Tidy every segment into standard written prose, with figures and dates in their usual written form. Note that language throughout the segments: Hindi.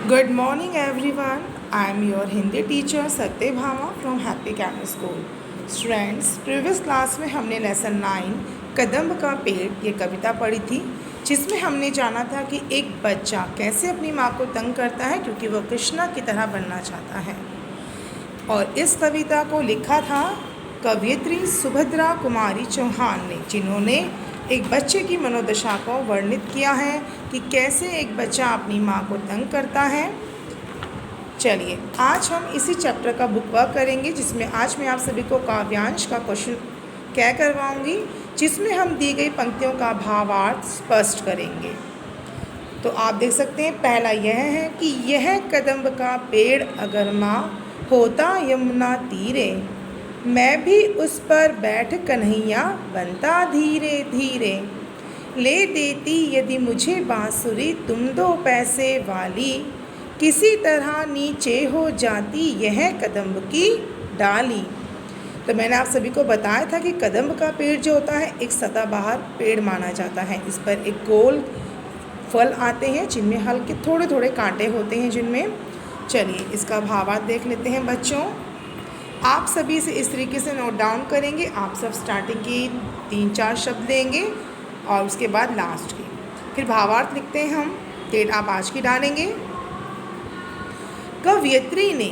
Good morning everyone. I am your Hindi teacher Satyabhama from Happy Academy School. Students, previous class में हमने लेसन 9 कदम्ब का पेड़ ये कविता पढ़ी थी, जिसमें हमने जाना था कि एक बच्चा कैसे अपनी माँ को तंग करता है क्योंकि वह कृष्णा की तरह बनना चाहता है। और इस कविता को लिखा था कवयित्री सुभद्रा कुमारी चौहान ने, जिन्होंने एक बच्चे की मनोदशा को वर्णित किया है कि कैसे एक बच्चा अपनी माँ को तंग करता है। चलिए आज हम इसी चैप्टर का बुक वर्क करेंगे, जिसमें आज मैं आप सभी को काव्यांश का क्वेश्चन क्या करवाऊंगी, जिसमें हम दी गई पंक्तियों का भावार्थ स्पष्ट करेंगे। तो आप देख सकते हैं, पहला यह है कि यह कदम्ब का पेड़ अगर माँ होता यमुना तीरे, मैं भी उस पर बैठ कन्हैया बनता धीरे धीरे, ले देती यदि मुझे बांसुरी तुम 2 पैसे वाली, किसी तरह नीचे हो जाती यह कदम्ब की डाली। तो मैंने आप सभी को बताया था कि कदम्ब का पेड़ जो होता है एक सदाबहार पेड़ माना जाता है। इस पर एक गोल फल आते हैं जिनमें हल्के थोड़े थोड़े कांटे होते हैं जिनमें। चलिए इसका भावार्थ देख लेते हैं बच्चों। आप सभी से इस तरीके से नोट डाउन करेंगे। आप सब स्टार्टिंग की 3-4 शब्द लेंगे और उसके बाद लास्ट की, फिर भावार्थ लिखते हैं हम। डेट आप आज की डालेंगे। कवयित्री ने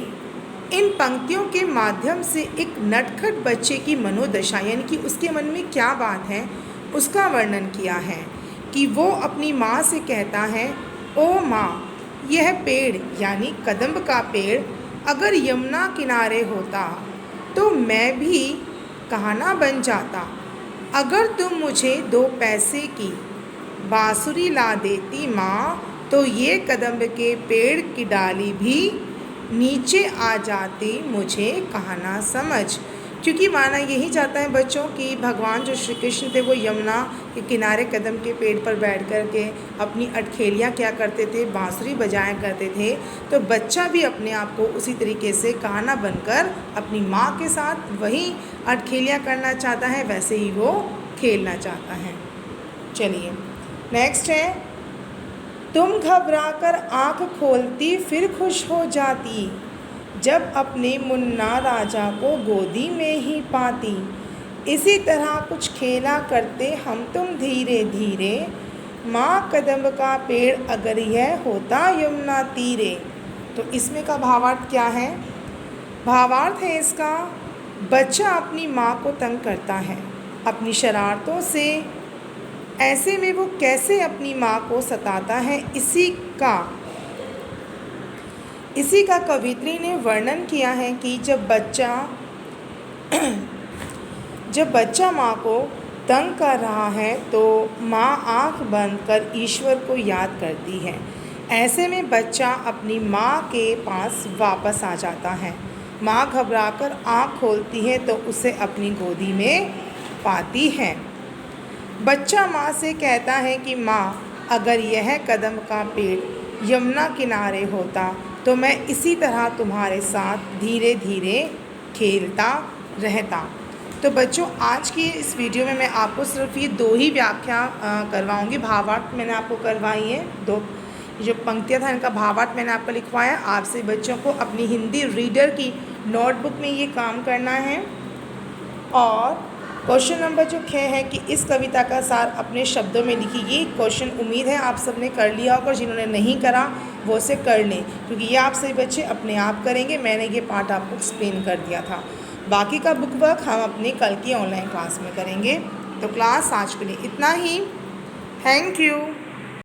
इन पंक्तियों के माध्यम से एक नटखट बच्चे की मनोदशा, यानी कि उसके मन में क्या बात है उसका वर्णन किया है कि वो अपनी माँ से कहता है, ओ माँ, यह पेड़ यानी कदम्ब का पेड़ अगर यमुना किनारे होता तो मैं भी कहाना बन जाता, अगर तुम मुझे 2 पैसे की बांसुरी ला देती माँ, तो ये कदम्ब के पेड़ की डाली भी नीचे आ जाती मुझे कहाना समझ। क्योंकि माना यही जाता है बच्चों कि भगवान जो श्री कृष्ण थे वो यमुना के किनारे कदम के पेड़ पर बैठ कर के अपनी अटखेलियाँ क्या करते थे, बांसुरी बजाया करते थे। तो बच्चा भी अपने आप को उसी तरीके से कहाना बनकर अपनी माँ के साथ वही अटखेलियाँ करना चाहता है, वैसे ही वो खेलना चाहता है। चलिए नेक्स्ट है, तुम घबराकर आँख खोलती फिर खुश हो जाती, जब अपने मुन्ना राजा को गोदी में ही पाती, इसी तरह कुछ खेला करते हम तुम धीरे धीरे, माँ कदम्ब का पेड़ अगर यह होता यमुना तीरे। तो इसमें का भावार्थ क्या है? भावार्थ है इसका, बच्चा अपनी माँ को तंग करता है अपनी शरारतों से, ऐसे में वो कैसे अपनी माँ को सताता है, इसी का कवयित्री ने वर्णन किया है कि जब बच्चा माँ को तंग कर रहा है तो माँ आँख बंद कर ईश्वर को याद करती है। ऐसे में बच्चा अपनी माँ के पास वापस आ जाता है। माँ घबराकर आँख खोलती है तो उसे अपनी गोदी में पाती है। बच्चा माँ से कहता है कि माँ, अगर यह कदम्ब का पेड़ यमुना किनारे होता तो मैं इसी तरह तुम्हारे साथ धीरे धीरे खेलता रहता। तो बच्चों आज की इस वीडियो में मैं आपको सिर्फ ये 2 ही व्याख्या करवाऊंगी। भावार्थ मैंने आपको करवाई है, 2 जो पंक्तियाँ था इनका भावार्थ मैंने आपको लिखवाया। आपसे बच्चों को अपनी हिंदी रीडर की नोटबुक में ये काम करना है। और क्वेश्चन नंबर जो 6 है कि इस कविता का सार अपने शब्दों में लिखिए। ये क्वेश्चन उम्मीद है आप सबने कर लिया होगा, जिन्होंने नहीं करा वो उसे कर लें, क्योंकि ये आप सभी बच्चे अपने आप करेंगे। मैंने ये पार्ट आपको एक्सप्लेन कर दिया था। बाकी का बुक वर्क हम अपने कल की ऑनलाइन क्लास में करेंगे। तो क्लास आज के लिए इतना ही। Thank you.